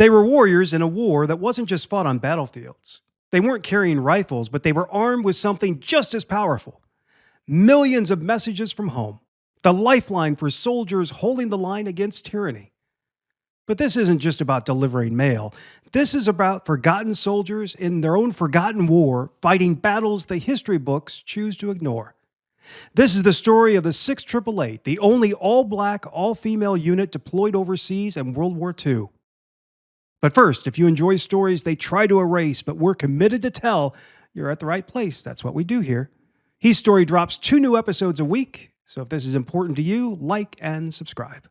They were warriors in a war that wasn't just fought on battlefields. They weren't carrying rifles, but they were armed with something just as powerful: millions of messages from home, the lifeline for soldiers holding the line against tyranny. But this isn't just about delivering mail. This is about forgotten soldiers in their own forgotten war, fighting battles the history books choose to ignore. This is the story of the 688, the only all-black, all-female unit deployed overseas in World War II. But first, if you enjoy stories they try to erase but we're committed to tell, you're at the right place. That's what we do here. He Story drops 2 new episodes a week, so if this is important to you, like and subscribe.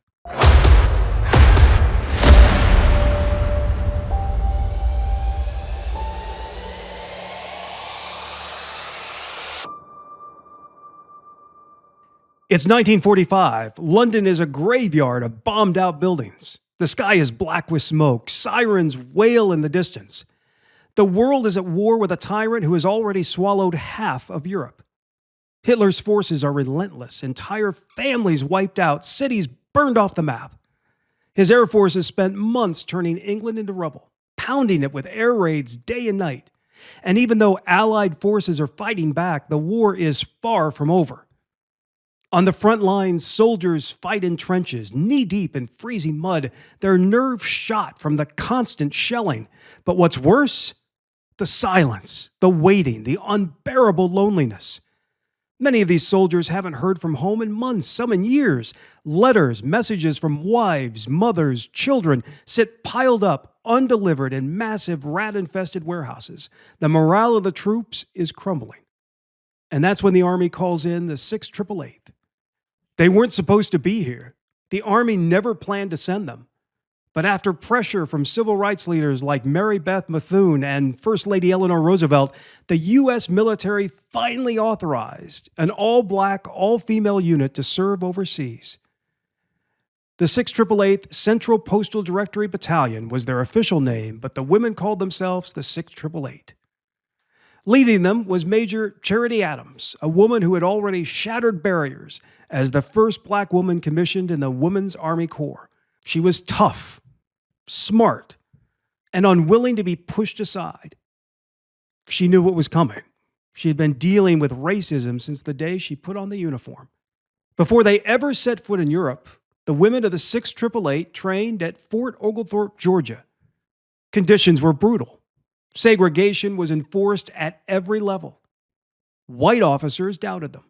It's 1945. London is a graveyard of bombed-out buildings. The sky is black with smoke. Sirens wail in the distance. The world is at war with a tyrant who has already swallowed half of Europe. Hitler's forces are relentless. Entire families wiped out. Cities burned off the map. His air force has spent months turning England into rubble, pounding it with air raids day and night. And even though Allied forces are fighting back, the war is far from over. On the front lines, soldiers fight in trenches, knee-deep in freezing mud, their nerves shot from the constant shelling. But what's worse? The silence, the waiting, the unbearable loneliness. Many of these soldiers haven't heard from home in months, some in years. Letters, messages from wives, mothers, children sit piled up, undelivered in massive rat-infested warehouses. The morale of the troops is crumbling. And that's when the Army calls in the 688th. They weren't supposed to be here. The Army never planned to send them. But after pressure from civil rights leaders like Mary Beth Methune and First Lady Eleanor Roosevelt, the U.S. military finally authorized an all-black, all-female unit to serve overseas. The 688th Central Postal Directory Battalion was their official name, but the women called themselves the 688. Leading them was Major Charity Adams, a woman who had already shattered barriers as the first black woman commissioned in the Women's Army Corps. She was tough, smart, and unwilling to be pushed aside. She knew what was coming. She had been dealing with racism since the day she put on the uniform. Before they ever set foot in Europe, the women of the 688 trained at Fort Oglethorpe, Georgia. Conditions were brutal. Segregation was enforced at every level. White officers doubted them.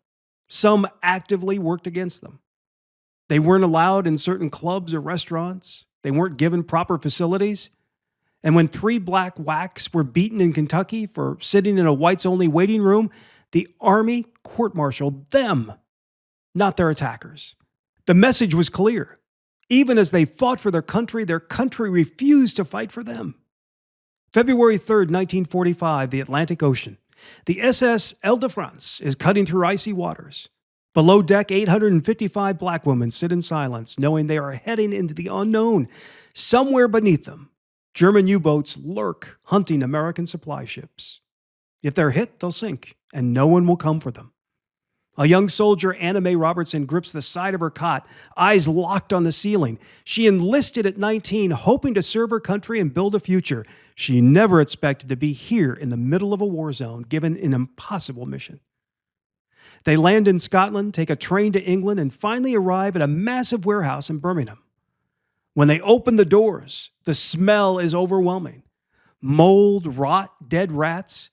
Some actively worked against them. They weren't allowed in certain clubs or restaurants. They weren't given proper facilities. And when 3 black whacks were beaten in Kentucky for sitting in a whites-only waiting room, the Army court-martialed them, not their attackers. The message was clear. Even as they fought for their country refused to fight for them. February 3rd, 1945, the Atlantic Ocean. The SS Île-de-France is cutting through icy waters. Below deck, 855 black women sit in silence, knowing they are heading into the unknown. Somewhere beneath them, German U-boats lurk, hunting American supply ships. If they're hit, they'll sink, and no one will come for them. A young soldier, Anna Mae Robertson, grips the side of her cot, eyes locked on the ceiling. She enlisted at 19, hoping to serve her country and build a future. She never expected to be here in the middle of a war zone, given an impossible mission. They land in Scotland, take a train to England, and finally arrive at a massive warehouse in Birmingham. When they open the doors, the smell is overwhelming. Mold, rot, dead rats.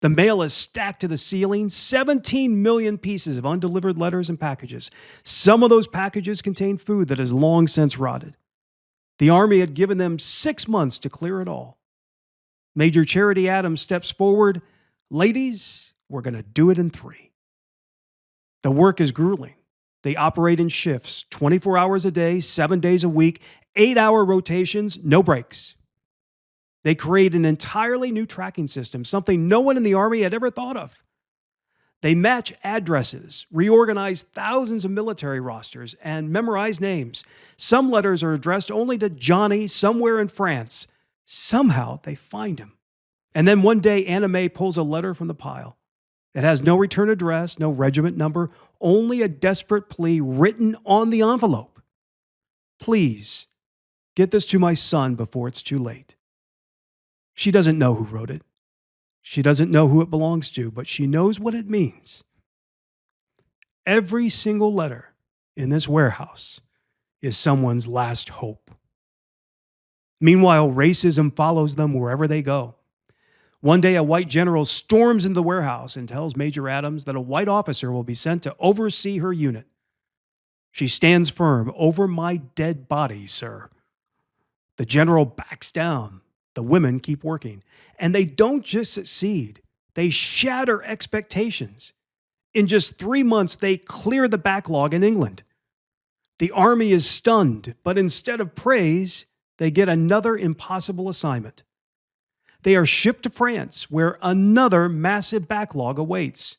The mail is stacked to the ceiling, 17 million pieces of undelivered letters and packages. Some of those packages contain food that has long since rotted. The Army had given them 6 months to clear it all. Major Charity Adams steps forward. Ladies, we're going to do it in 3. The work is grueling. They operate in shifts, 24 hours a day, 7 days a week, 8-hour rotations, no breaks. They create an entirely new tracking system, something no one in the Army had ever thought of. They match addresses, reorganize thousands of military rosters, and memorize names. Some letters are addressed only to Johnny somewhere in France. Somehow they find him. And then one day, Anna Mae pulls a letter from the pile. It has no return address, no regiment number, only a desperate plea written on the envelope. Please, Get this to my son before it's too late. She doesn't know who wrote it. She doesn't know who it belongs to, but she knows what it means. Every single letter in this warehouse is someone's last hope. Meanwhile, racism follows them wherever they go. One day, a white general storms into the warehouse and tells Major Adams that a white officer will be sent to oversee her unit. She stands firm. Over my dead body, sir. The general backs down. The women keep working. And they don't just succeed. They shatter expectations. In just 3 months, they clear the backlog in England. The army is stunned, but instead of praise, they get another impossible assignment. They are shipped to France, where another massive backlog awaits.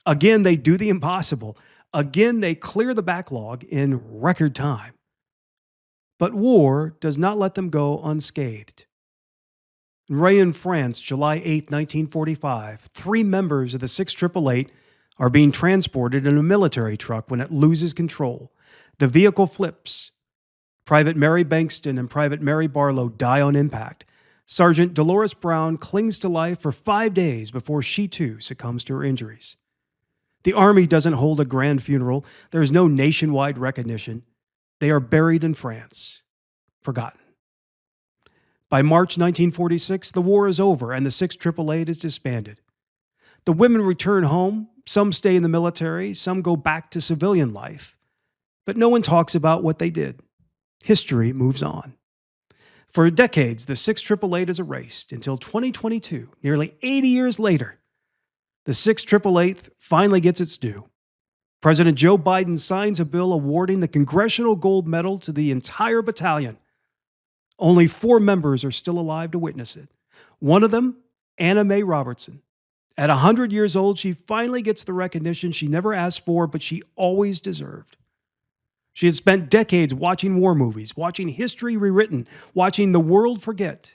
Again, they do the impossible. Again, they clear the backlog in record time. But war does not let them go unscathed. In Rayon, France, July 8, 1945, 3 members of the 688 are being transported in a military truck when it loses control. The vehicle flips. Private Mary Bankston and Private Mary Barlow die on impact. Sergeant Dolores Brown clings to life for 5 days before she too succumbs to her injuries. The Army doesn't hold a grand funeral. There's no nationwide recognition. They are buried in France, forgotten. By March 1946, the war is over and the 688 is disbanded. The women return home. Some stay in the military. Some go back to civilian life. But no one talks about what they did. History moves on. For decades, the 688 is erased until 2022, nearly 80 years later. The 688 finally gets its due. President Joe Biden signs a bill awarding the Congressional Gold Medal to the entire battalion. Only 4 members are still alive to witness it. One of them, Anna Mae Robertson. At 100 years old, she finally gets the recognition she never asked for, but she always deserved. She had spent decades watching war movies, watching history rewritten, watching the world forget.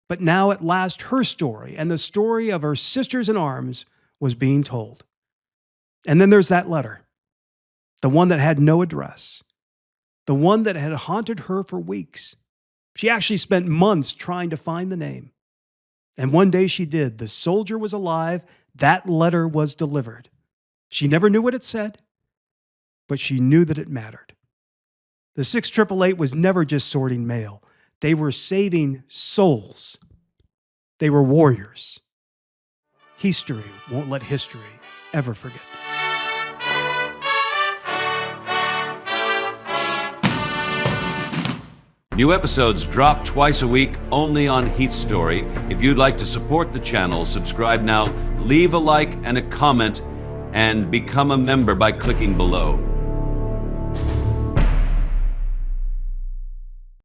But now at last her story and the story of her sisters in arms was being told. And then there's that letter, the one that had no address, the one that had haunted her for weeks. She actually spent months trying to find the name. And one day she did. The soldier was alive. That letter was delivered. She never knew what it said, but she knew that it mattered. The 688 was never just sorting mail. They were saving souls. They were warriors. History won't let history ever forget. New episodes drop twice a week only on Heath Story. If you'd like to support the channel, subscribe now, leave a like and a comment, and become a member by clicking below.